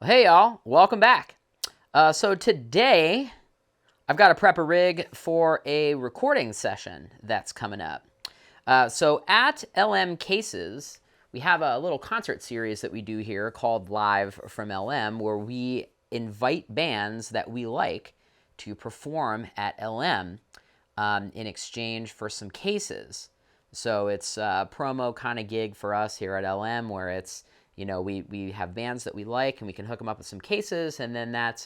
Well, hey y'all, welcome back. So today I've got to prep a rig for a recording session that's coming up. So at LM Cases, we have a little concert series that we do here called Live from LM, where we invite bands that we like to perform at LM in exchange for some cases. So it's a promo kind of gig for us here at LM where it's, we have bands that we like and we can hook them up with some cases, and then that's,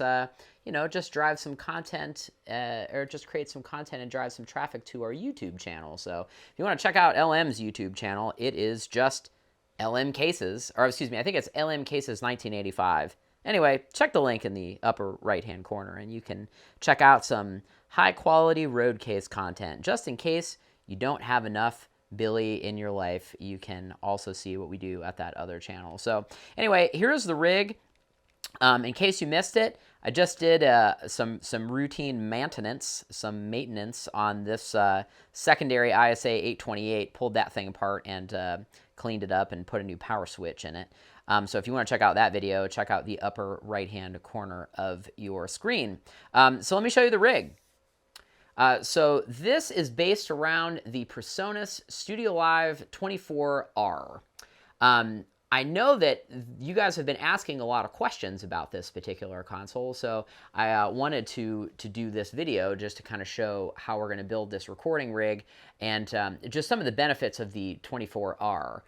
just drive some content or just create some content and drive some traffic to our YouTube channel. So if you want to check out LM's YouTube channel, it is just LM Cases, or excuse me, I think it's LM Cases 1985. Anyway, check the link in the upper right-hand corner and you can check out some high-quality road case content. Just in case you don't have enough Billy in your life, you can also see what we do at that other channel. So anyway, here's the rig. In case you missed it, I just did some routine maintenance, on this secondary ISA828, pulled that thing apart and cleaned it up and put a new power switch in it. So if you want to check out that video, check out the upper right-hand corner of your screen. So let me show you the rig. So this is based around the Presonus StudioLive 24R. I know that you guys have been asking a lot of questions about this particular console, so I wanted to do this video just to kind of show how we're going to build this recording rig and just some of the benefits of the 24R.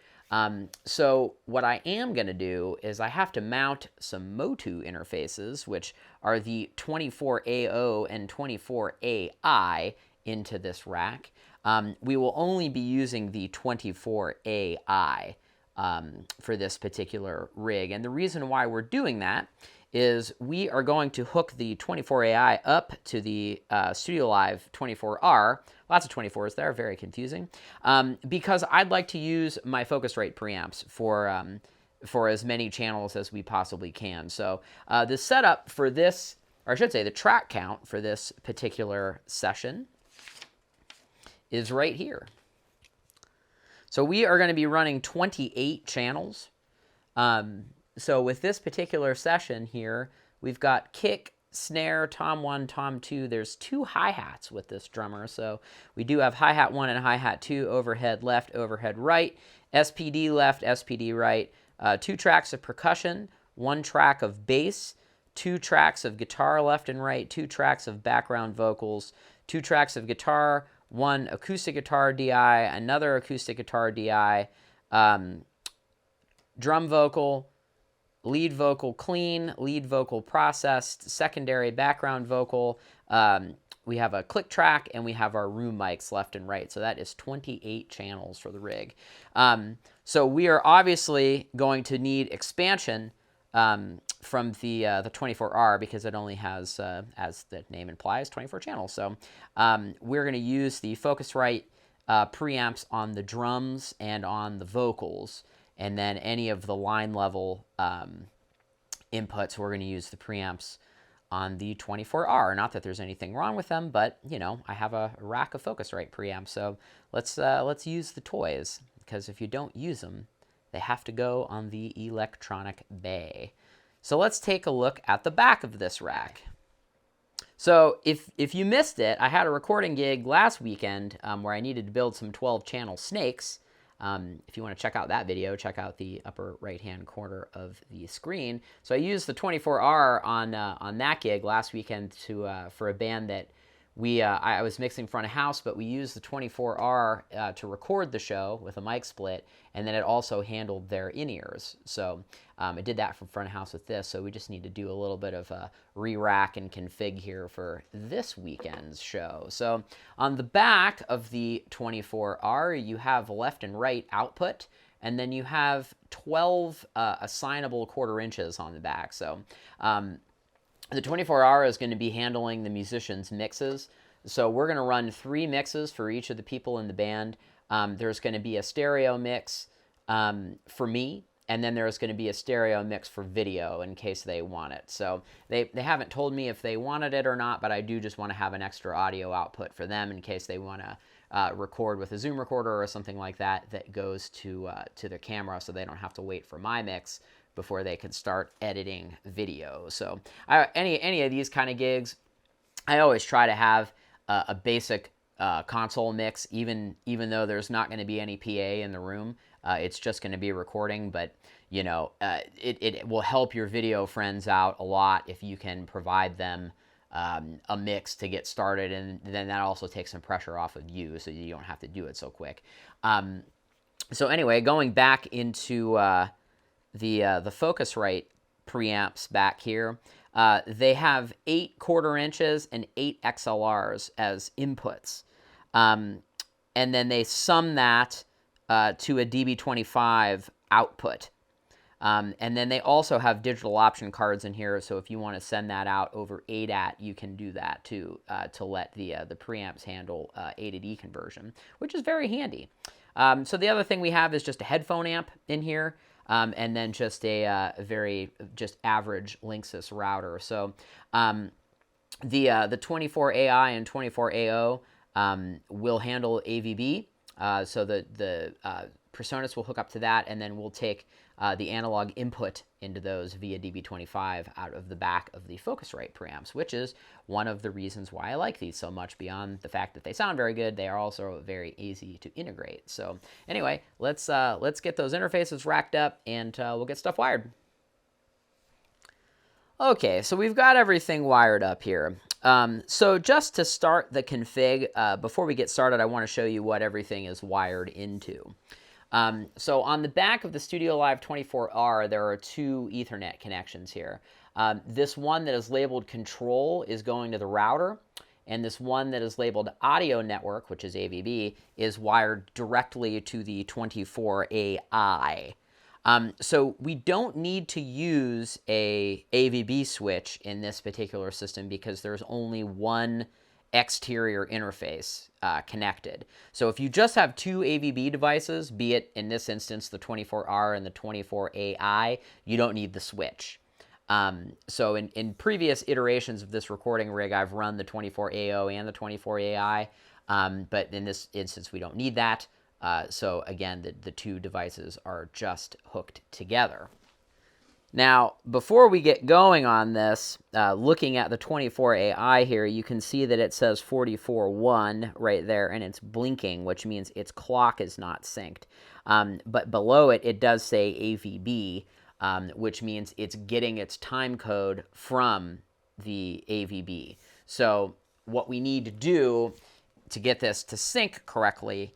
So what I am going to do is I have to mount some Motu interfaces, which are the 24AO and 24AI, into this rack. We will only be using the 24AI for this particular rig. And the reason why we're doing that is we are going to hook the 24AI up to the Studiolive 24R. Lots of 24s there, very confusing, because I'd like to use my Focusrite preamps for as many channels as we possibly can. So the setup for this, or I should say the track count for this particular session, is right here. So we are going to be running 28 channels. So with this particular session here, we've got kick, snare, tom 1, tom 2. There's 2 hi-hats with this drummer. So we do have hi-hat 1 and hi-hat 2, overhead left, overhead right, SPD left, SPD right, 2 tracks of percussion, 1 track of bass, 2 tracks of guitar left and right, 2 tracks of background vocals, 2 tracks of guitar, 1 acoustic guitar DI, another acoustic guitar DI, drum vocal, lead vocal clean, lead vocal processed, secondary background vocal. We have a click track, and we have our room mics left and right. So that is 28 channels for the rig. So we are obviously going to need expansion from the 24R, because it only has, as the name implies, 24 channels. So we're going to use the Focusrite preamps on the drums and on the vocals, and then any of the line level inputs, we're going to use the preamps on the 24R. Not that there's anything wrong with them, but I have a rack of Focusrite preamps, so let's use the toys, because if you don't use them, they have to go on the electronic bay. So let's take a look at the back of this rack. So if you missed it, I had a recording gig last weekend where I needed to build some 12-channel snakes. If you want to check out that video, check out the upper right-hand corner of the screen. So I used the 24R on that gig last weekend for a band that I was mixing front of house, but we used the 24R to record the show with a mic split, and then it also handled their in-ears. So I did that from front of house with this, so we just need to do a little bit of a re-rack and config here for this weekend's show. So on the back of the 24R, you have left and right output, and then you have 12 assignable 1/4 inches on the back. So the 24R is going to be handling the musicians' mixes. So we're going to run 3 mixes for each of the people in the band. There's going to be a stereo mix for me, and then there's going to be a stereo mix for video in case they want it. So they haven't told me if they wanted it or not, but I do just want to have an extra audio output for them in case they want to record with a Zoom recorder or something like that that goes to the camera, so they don't have to wait for my mix before they could start editing video. So any of these kind of gigs, I always try to have a basic console mix, even though there's not going to be any PA in the room. It's just going to be recording, but you know, it will help your video friends out a lot if you can provide them a mix to get started, and then that also takes some pressure off of you, so you don't have to do it so quick. So anyway, going back into the Focusrite preamps back here, they have 8 1/4 inches and 8 XLRs as inputs, and then they sum that to a DB25 output. And then they also have digital option cards in here, so if you want to send that out over ADAT, you can do that too, to let the preamps handle A to D conversion, which is very handy. So the other thing we have is just a headphone amp in here, and then just a very average Linksys router. So the 24AI and 24AO will handle AVB, so the Presonus will hook up to that, and then we'll take the analog input into those via DB25 out of the back of the Focusrite preamps, which is one of the reasons why I like these so much. Beyond the fact that they sound very good, they are also very easy to integrate. So anyway, let's get those interfaces racked up, and we'll get stuff wired. Okay, so we've got everything wired up here. So just to start the config, before we get started, I want to show you what everything is wired into. So on the back of the Studiolive24R, there are 2 Ethernet connections here. This one that is labeled control is going to the router, and this one that is labeled audio network, which is AVB, is wired directly to the 24AI. So we don't need to use a AVB switch in this particular system because there's only one exterior interface connected. So if you just have 2 AVB devices, be it in this instance the 24R and the 24AI, you don't need the switch. So in previous iterations of this recording rig, I've run the 24AO and the 24AI, but in this instance we don't need that. So again, the 2 devices are just hooked together. Now, before we get going on this, looking at the 24AI here, you can see that it says 44.1 right there, and it's blinking, which means its clock is not synced. But below it, it does say AVB, which means it's getting its time code from the AVB. So what we need to do to get this to sync correctly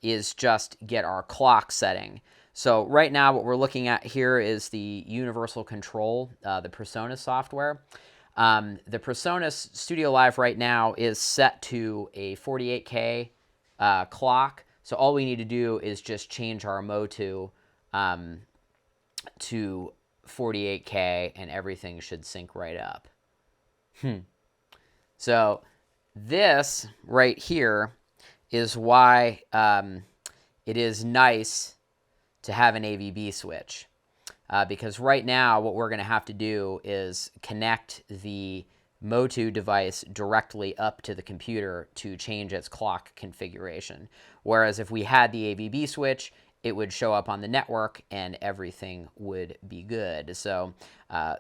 is just get our clock setting. So right now what we're looking at here is the universal control, the Presonus software. The Presonus StudioLive right now is set to a 48K clock. So all we need to do is just change our Motu to 48K, and everything should sync right up. So this right here is why it is nice to have an AVB switch, because right now what we're going to have to do is connect the Motu device directly up to the computer to change its clock configuration. Whereas if we had the AVB switch, it would show up on the network and everything would be good. So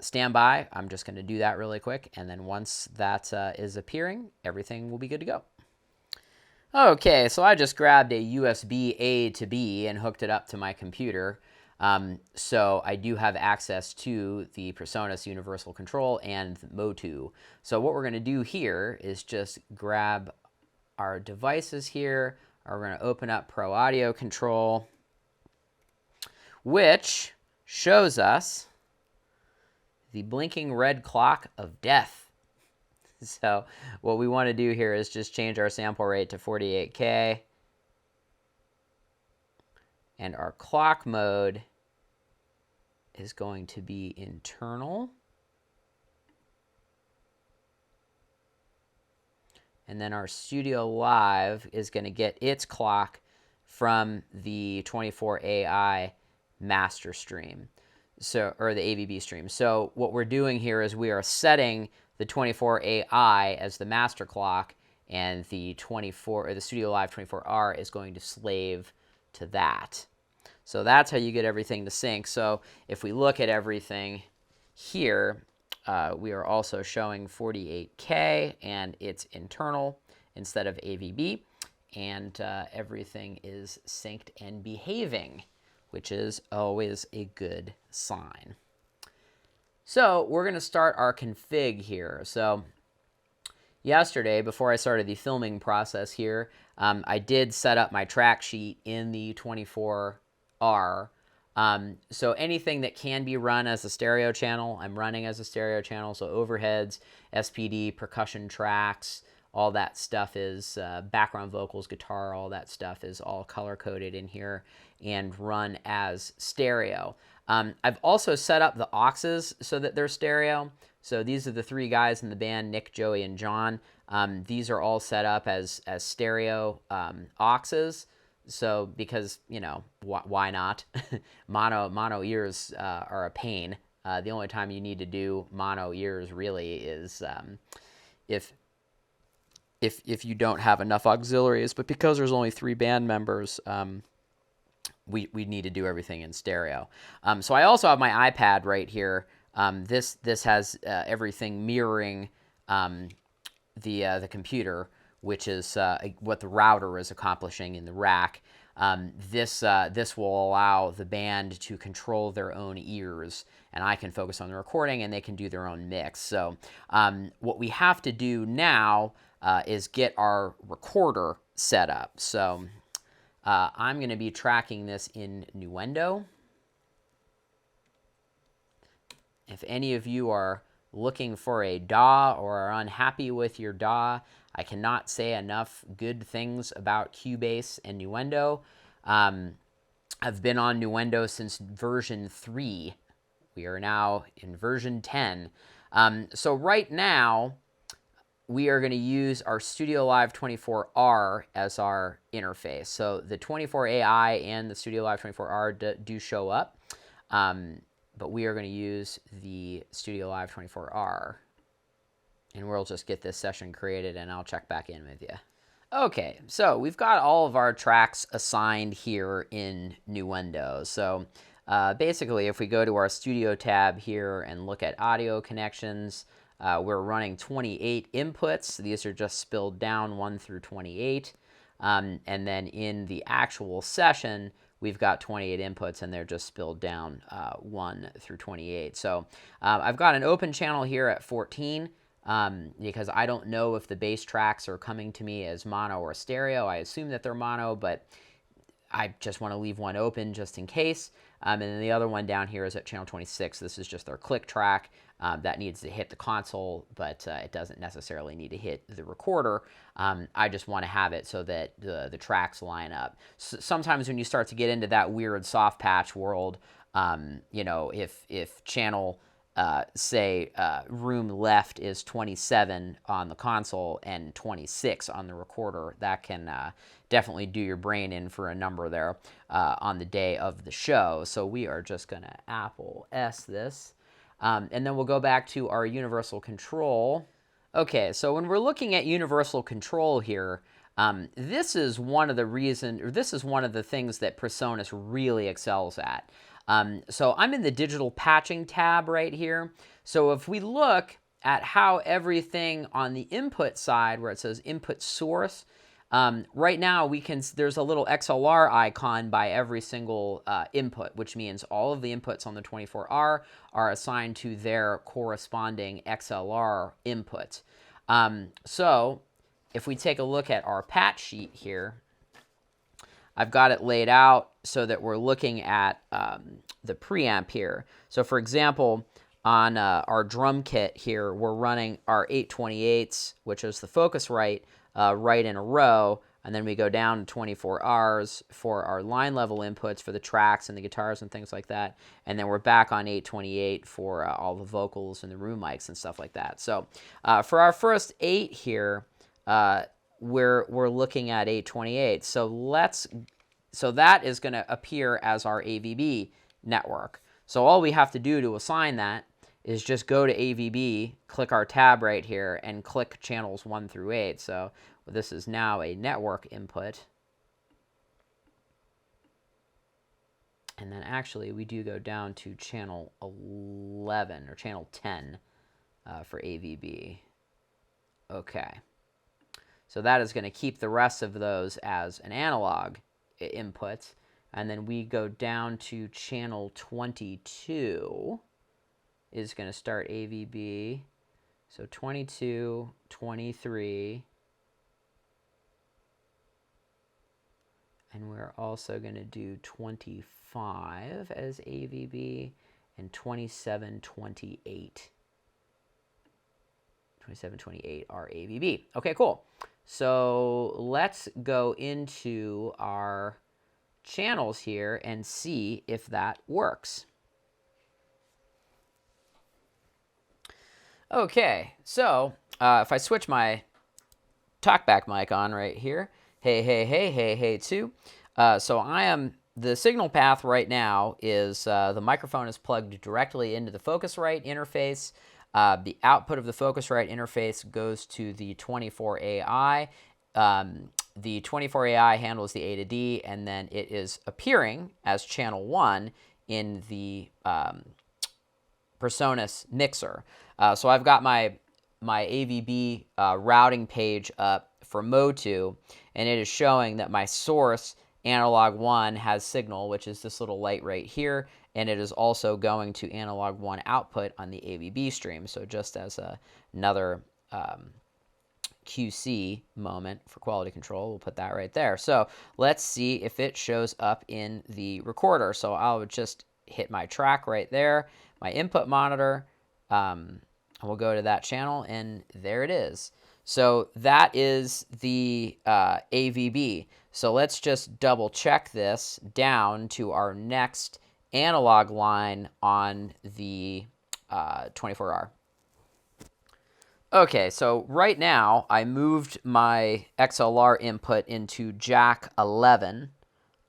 stand by. I'm just going to do that really quick, and then once that is appearing, everything will be good to go. Okay, so I just grabbed a USB A to B and hooked it up to my computer. So I do have access to the Presonus Universal Control and Motu. So what we're going to do here is just grab our devices here. We're going to open up Pro Audio Control, which shows us the blinking red clock of death. So what we want to do here is just change our sample rate to 48K. And our clock mode is going to be internal. And then our Studiolive is going to get its clock from the 24AI master stream, or the AVB stream. So what we're doing here is we are setting the 24AI as the master clock, and the Studiolive 24R is going to slave to that. So that's how you get everything to sync. So if we look at everything here, we are also showing 48K, and it's internal instead of AVB, and everything is synced and behaving, which is always a good sign. So we're going to start our config here. So yesterday, before I started the filming process here, I did set up my track sheet in the 24R. So anything that can be run as a stereo channel, I'm running as a stereo channel. So overheads, SPD, percussion tracks, all that stuff is background vocals, guitar, all that stuff is all color-coded in here and run as stereo. I've also set up the auxes so that they're stereo. So these are the three guys in the band, Nick, Joey, and John. These are all set up as stereo auxes. So because, you know, why not? mono ears are a pain. The only time you need to do mono ears really is if you don't have enough auxiliaries. But because there's only 3 band members, we need to do everything in stereo. So I also have my iPad right here. This has everything mirroring the computer, which is what the router is accomplishing in the rack. This will allow the band to control their own ears, and I can focus on the recording, and they can do their own mix. So what we have to do now is get our recorder set up. So I'm going to be tracking this in Nuendo. If any of you are looking for a DAW or are unhappy with your DAW, I cannot say enough good things about Cubase and Nuendo. I've been on Nuendo since version 3. We are now in version 10. So right now, we are going to use our Studiolive24R as our interface. So the 24AI and the Studiolive24R do show up, but we are going to use the Studiolive24R. And we'll just get this session created, and I'll check back in with you. Okay, so we've got all of our tracks assigned here in Nuendo. So basically, if we go to our Studio tab here and look at audio connections, we're running 28 inputs. These are just spilled down 1 through 28. And then in the actual session, we've got 28 inputs, and they're just spilled down 1 through 28. So I've got an open channel here at 14 because I don't know if the bass tracks are coming to me as mono or stereo. I assume that they're mono, but I just want to leave one open just in case. And then the other one down here is at channel 26. This is just their click track. That needs to hit the console, but it doesn't necessarily need to hit the recorder. I just want to have it so that the tracks line up. Sometimes when you start to get into that weird soft patch world, you know, if channel, say, room left is 27 on the console and 26 on the recorder, that can definitely do your brain in for a number there on the day of the show. So we are just going to Apple S this. And then we'll go back to our universal control. Okay, so when we're looking at universal control here, this is one of the things that Presonus really excels at. So I'm in the digital patching tab right here. So if we look at how everything on the input side, where it says input source, right now there's a little XLR icon by every single input, which means all of the inputs on the 24R are assigned to their corresponding XLR input. So if we take a look at our patch sheet here, I've got it laid out so that we're looking at the preamp here. So for example, on our drum kit here, we're running our 828s, which is the Focusrite, right in a row, and then we go down to 24Rs for our line level inputs for the tracks and the guitars and things like that, and then we're back on 828 for all the vocals and the room mics and stuff like that. So for our first 8 here, we're looking at 828. So that is going to appear as our AVB network. So all we have to do to assign that is just go to AVB, click our tab right here, and click channels 1 through 8. So this is now a network input. And then actually we do go down to channel 11 or channel 10 for AVB. Okay. So that is going to keep the rest of those as an analog input. And then we go down to channel 22 is going to start AVB. So 22, 23. And we're also going to do 25 as AVB and 27, 28. 27, 28 are AVB. Okay, cool. So let's go into our channels here and see if that works. Okay, so if I switch my talkback mic on right here, hey 2. So I am, the signal path right now is the microphone is plugged directly into the Focusrite interface. The output of the Focusrite interface goes to the 24AI. The 24AI handles the A to D, and then it is appearing as channel 1 in the Presonus mixer. So I've got my AVB routing page up for Motu, and it is showing that my source analog 1 has signal, which is this little light right here, and it is also going to analog 1 output on the AVB stream. So just as another QC moment for quality control, we'll put that right there. So let's see if it shows up in the recorder. So I'll just hit my track right there, my input monitor, and we'll go to that channel, and there it is. So that is the AVB. So let's just double check this down to our next analog line on the 24R. Okay, so right now I moved my XLR input into jack 11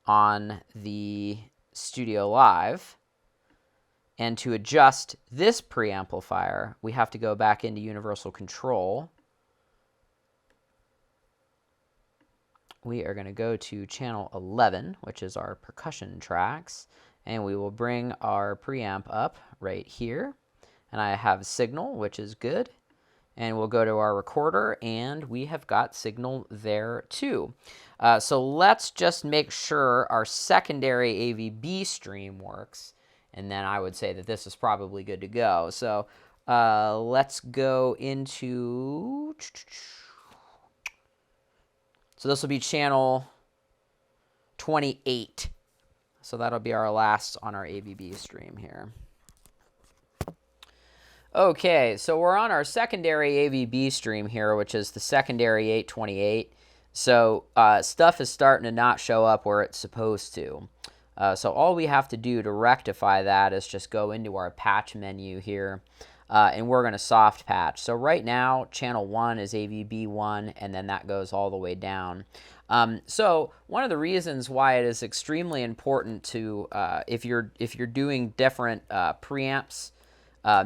on the Studiolive. And to adjust this preamplifier, we have to go back into universal control. We are going to go to channel 11, which is our percussion tracks, and we will bring our preamp up right here. And I have signal, which is good. And we'll go to our recorder, and we have got signal there too. So let's just make sure our secondary AVB stream works, and then I would say that this is probably good to go. So let's go into... So this will be channel 28. So that'll be our last on our AVB stream here. Okay, so we're on our secondary AVB stream here, which is the secondary 828. So stuff is starting to not show up where it's supposed to. So all we have to do to rectify that is just go into our patch menu here, and we're going to soft patch. So right now, channel 1 is AVB1, and then that goes all the way down. So one of the reasons why it is extremely important to, if you're doing different preamps,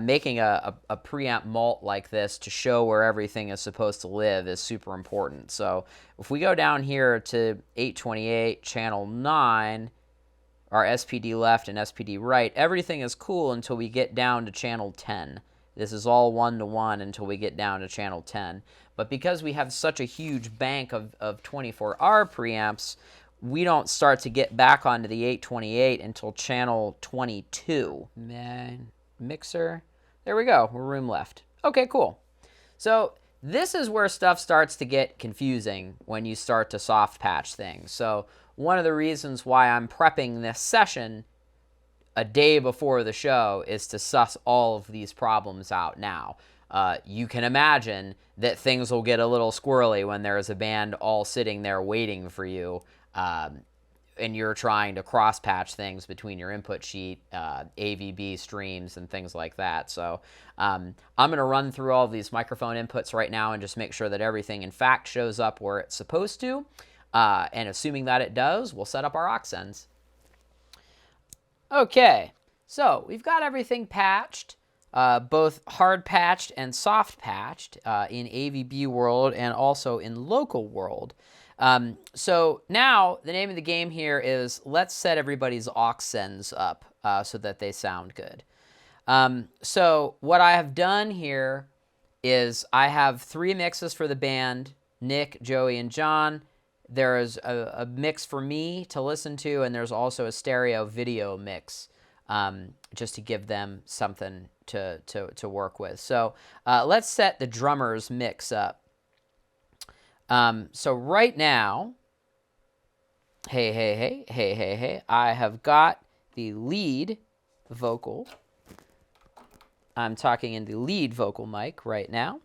making a preamp mult like this to show where everything is supposed to live is super important. So if we go down here to 828, channel 9, our SPD left and SPD right, everything is cool until we get down to channel 10. This is all 1-to-1 until we get down to channel 10. But because we have such a huge bank of 24R preamps, we don't start to get back onto the 828 until channel 22. Mixer. There we go. We're room left. Okay, cool. So this is where stuff starts to get confusing when you start to soft patch things. So one of the reasons why I'm prepping this session a day before the show is to suss all of these problems out now. You can imagine that things will get a little squirrely when there's a band all sitting there waiting for you, and you're trying to cross-patch things between your input sheet, AVB streams, and things like that. So I'm going to run through all of these microphone inputs right now and just make sure that everything, in fact, shows up where it's supposed to. And assuming that it does, we'll set up our Aux Sends. Okay, so we've got everything patched, both hard patched and soft patched in AVB world and also in local world. So now the name of the game here is let's set everybody's Aux Sends up so that they sound good. So what I have done here is I have 3 mixes for the band, Nick, Joey, and John. There's a mix for me to listen to, and there's also a stereo video mix just to give them something to work with. So let's set the drummer's mix up. So right now, hey, I have got the lead vocal. I'm talking in the lead vocal mic right now.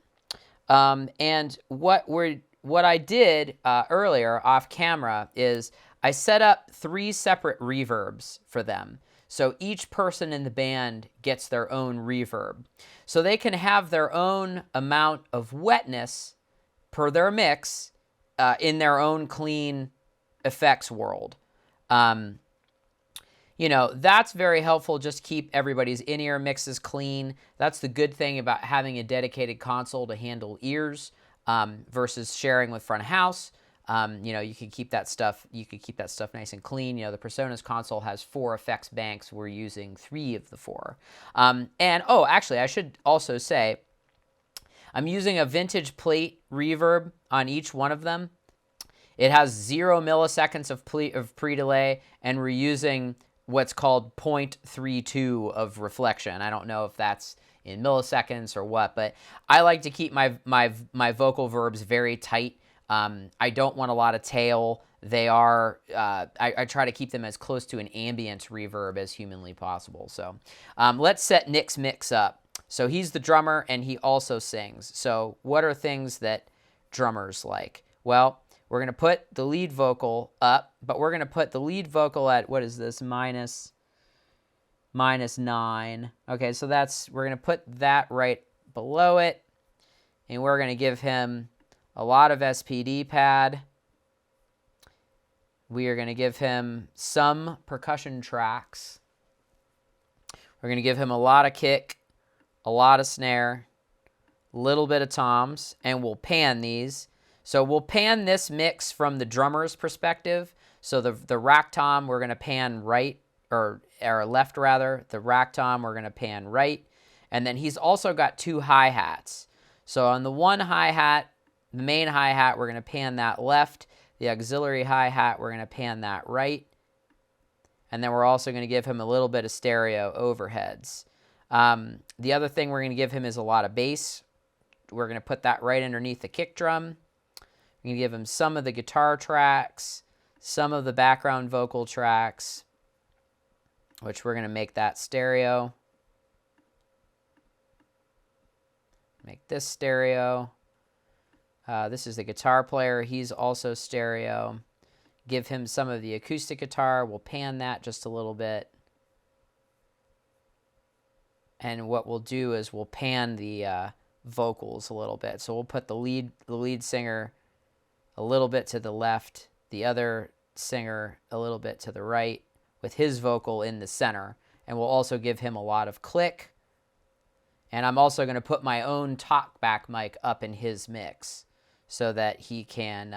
And what I did earlier off camera is I set up 3 separate reverbs for them. So each person in the band gets their own reverb. So they can have their own amount of wetness per their mix in their own clean effects world. You know, that's very helpful. Just keep everybody's in-ear mixes clean. That's the good thing about having a dedicated console to handle ears versus sharing with front of house. You know, you can keep that stuff. You could keep that stuff nice and clean. You know, the Presonus console has 4 effects banks. We're using 3 of the 4. And oh, actually, I should also say, I'm using a vintage plate reverb on each one of them. It has 0 milliseconds of pre-delay, and we're using what's called 0.32 of reflection. I don't know if that's in milliseconds or what, but I like to keep my vocal verbs very tight. I don't want a lot of tail. They are, I try to keep them as close to an ambient reverb as humanly possible. So let's set Nick's mix up. So he's the drummer and he also sings. So what are things that drummers like? Well, we're going to put the lead vocal up, but we're going to put the lead vocal at, what is this, minus 9. Okay, so we're going to put that right below it, and we're going to give him a lot of SPD pad. We are going to give him some percussion tracks. We're going to give him a lot of kick, a lot of snare, a little bit of toms, and we'll pan these. So we'll pan this mix from the drummer's perspective. So the rack tom, we're going to pan right, or left rather. The rack tom, we're going to pan right. And then he's also got 2 hi-hats. So on the one hi-hat, the main hi-hat, we're going to pan that left. The auxiliary hi-hat, we're going to pan that right. And then we're also going to give him a little bit of stereo overheads. The other thing we're going to give him is a lot of bass. We're going to put that right underneath the kick drum. We're going to give him some of the guitar tracks, some of the background vocal tracks, which we're going to make that stereo. Make this stereo. This is the guitar player. He's also stereo. Give him some of the acoustic guitar. We'll pan that just a little bit. And what we'll do is we'll pan the vocals a little bit. So we'll put the lead singer a little bit to the left, the other singer a little bit to the right, with his vocal in the center. And we'll also give him a lot of click. And I'm also going to put my own talkback mic up in his mix so that he can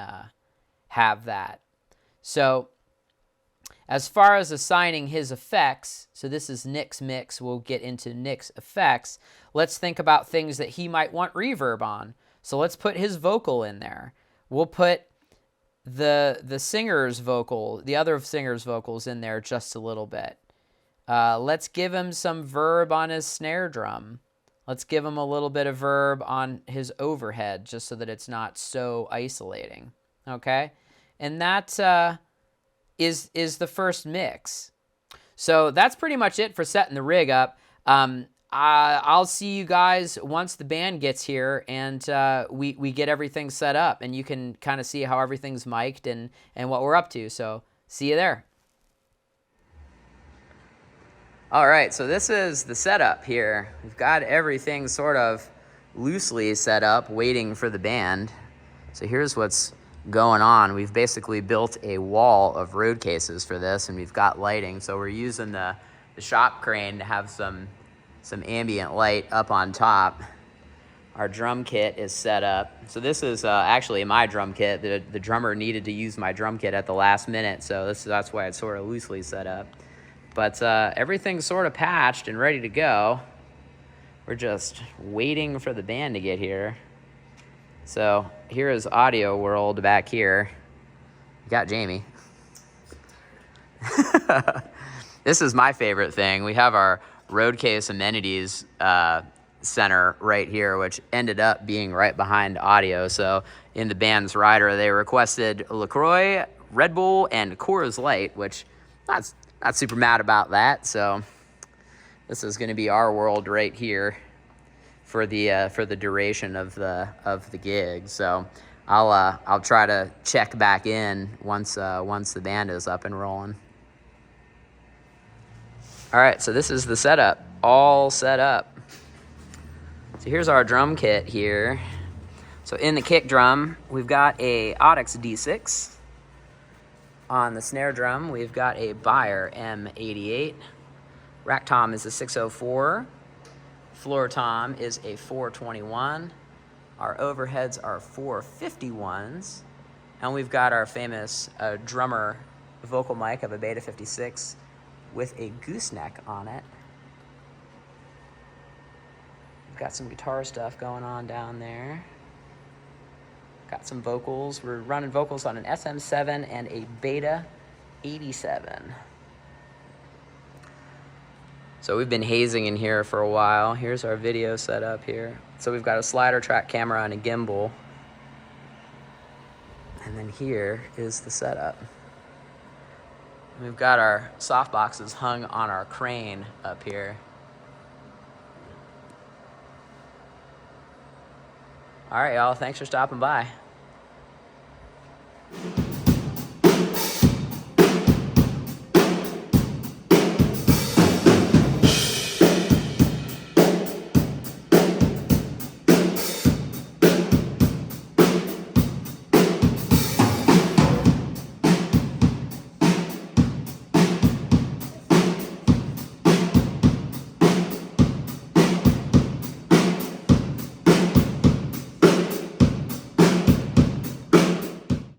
have that. So as far as assigning his effects, so this is Nick's mix, we'll get into Nick's effects. Let's think about things that he might want reverb on. So let's put his vocal in there. We'll put the singer's vocal, the other singer's vocals in there just a little bit. Let's give him some verb on his snare drum. Let's give him a little bit of verb on his overhead just so that it's not so isolating. Okay? And that is the first mix. So that's pretty much it for setting the rig up. I'll see you guys once the band gets here and we get everything set up, and you can kind of see how everything's mic'd and what we're up to. So see you there. All right, so this is the setup here. We've got everything sort of loosely set up, waiting for the band. So here's what's going on. We've basically built a wall of road cases for this, and we've got lighting. So we're using the shop crane to have some ambient light up on top. Our drum kit is set up. So this is actually my drum kit. The drummer needed to use my drum kit at the last minute, so that's why it's sort of loosely set up. But everything's sort of patched and ready to go. We're just waiting for the band to get here. So here is Audio World back here. We got Jamie. This is my favorite thing. We have our Roadcase amenities center right here, which ended up being right behind audio. So in the band's rider, they requested LaCroix, Red Bull, and Coors Light, which not super mad about that. So this is going to be our world right here for the duration of the gig. So I'll try to check back in once the band is up and rolling. All right, so this is the setup, all set up. So here's our drum kit here. So in the kick drum, we've got a Audix D6. On the snare drum, we've got a Beyer M88. Rack tom is a 604. Floor tom is a 421. Our overheads are 451s. And we've got our famous drummer vocal mic of a Beta 56 with a gooseneck on it. We've got some guitar stuff going on down there. Got some vocals. We're running vocals on an SM7 and a Beta 87. So we've been hazing in here for a while. Here's our video setup here. So we've got a slider track camera and a gimbal. And then here is the setup. We've got our softboxes hung on our crane up here. All right, y'all, thanks for stopping by.